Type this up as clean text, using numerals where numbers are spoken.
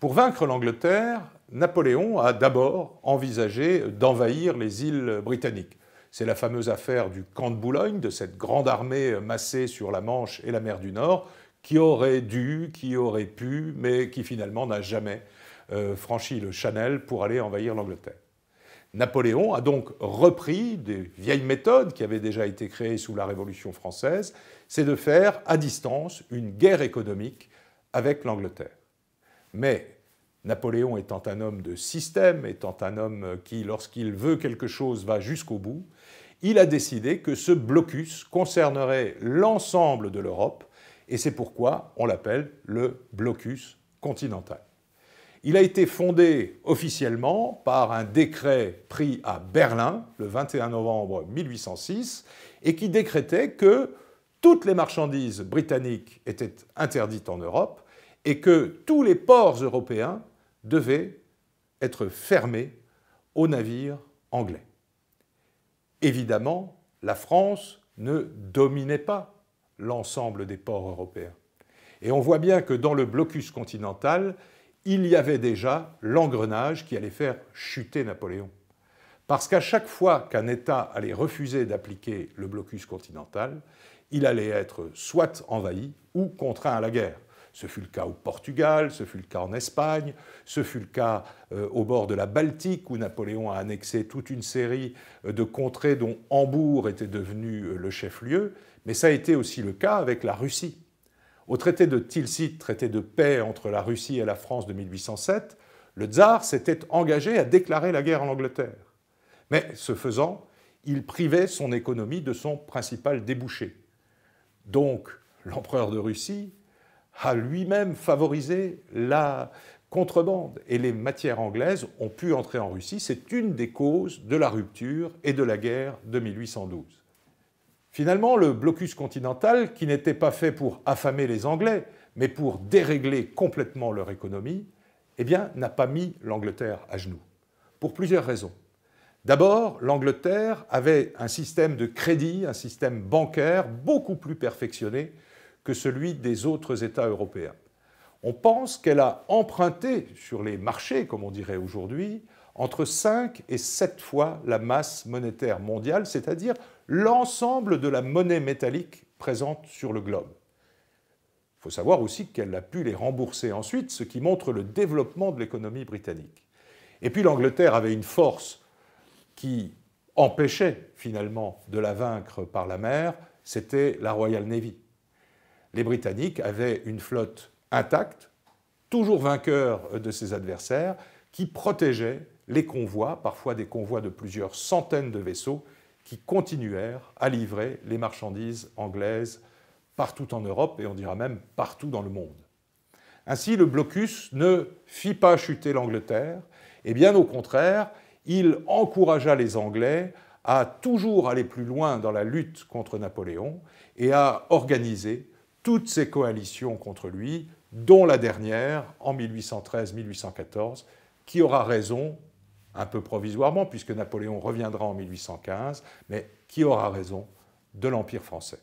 Pour vaincre l'Angleterre, Napoléon a d'abord envisagé d'envahir les îles britanniques. C'est la fameuse affaire du camp de Boulogne, de cette grande armée massée sur la Manche et la mer du Nord, qui aurait dû, qui aurait pu, mais qui finalement n'a jamais franchi le Channel pour aller envahir l'Angleterre. Napoléon a donc repris des vieilles méthodes qui avaient déjà été créées sous la Révolution française, c'est de faire à distance une guerre économique avec l'Angleterre. Mais Napoléon étant un homme de système, étant un homme qui, lorsqu'il veut quelque chose, va jusqu'au bout, il a décidé que ce blocus concernerait l'ensemble de l'Europe, et c'est pourquoi on l'appelle le blocus continental. Il a été fondé officiellement par un décret pris à Berlin le 21 novembre 1806 et qui décrétait que toutes les marchandises britanniques étaient interdites en Europe et que tous les ports européens devaient être fermés aux navires anglais. Évidemment, la France ne dominait pas l'ensemble des ports européens. Et on voit bien que dans le blocus continental, il y avait déjà l'engrenage qui allait faire chuter Napoléon. Parce qu'à chaque fois qu'un État allait refuser d'appliquer le blocus continental, il allait être soit envahi ou contraint à la guerre. Ce fut le cas au Portugal, ce fut le cas en Espagne, ce fut le cas au bord de la Baltique où Napoléon a annexé toute une série de contrées dont Hambourg était devenu le chef-lieu, mais ça a été aussi le cas avec la Russie. Au traité de Tilsit, traité de paix entre la Russie et la France de 1807, le tsar s'était engagé à déclarer la guerre à l'Angleterre. Mais ce faisant, il privait son économie de son principal débouché. Donc, l'empereur de Russie a lui-même favorisé la contrebande et les matières anglaises ont pu entrer en Russie. C'est une des causes de la rupture et de la guerre de 1812. Finalement, le blocus continental, qui n'était pas fait pour affamer les Anglais, mais pour dérégler complètement leur économie, eh bien, n'a pas mis l'Angleterre à genoux, pour plusieurs raisons. D'abord, l'Angleterre avait un système de crédit, un système bancaire beaucoup plus perfectionné que celui des autres États européens. On pense qu'elle a emprunté sur les marchés, comme on dirait aujourd'hui, entre 5 et 7 fois la masse monétaire mondiale, c'est-à-dire l'ensemble de la monnaie métallique présente sur le globe. Il faut savoir aussi qu'elle a pu les rembourser ensuite, ce qui montre le développement de l'économie britannique. Et puis l'Angleterre avait une force qui empêchait finalement de la vaincre par la mer, c'était la Royal Navy. Les Britanniques avaient une flotte intacte, toujours vainqueur de ses adversaires, qui protégeait les convois, parfois des convois de plusieurs centaines de vaisseaux, qui continuèrent à livrer les marchandises anglaises partout en Europe et on dira même partout dans le monde. Ainsi, le blocus ne fit pas chuter l'Angleterre, et bien au contraire, il encouragea les Anglais à toujours aller plus loin dans la lutte contre Napoléon et à organiser toutes ces coalitions contre lui, dont la dernière, en 1813-1814, qui aura raison, un peu provisoirement, puisque Napoléon reviendra en 1815, mais qui aura raison de l'Empire français.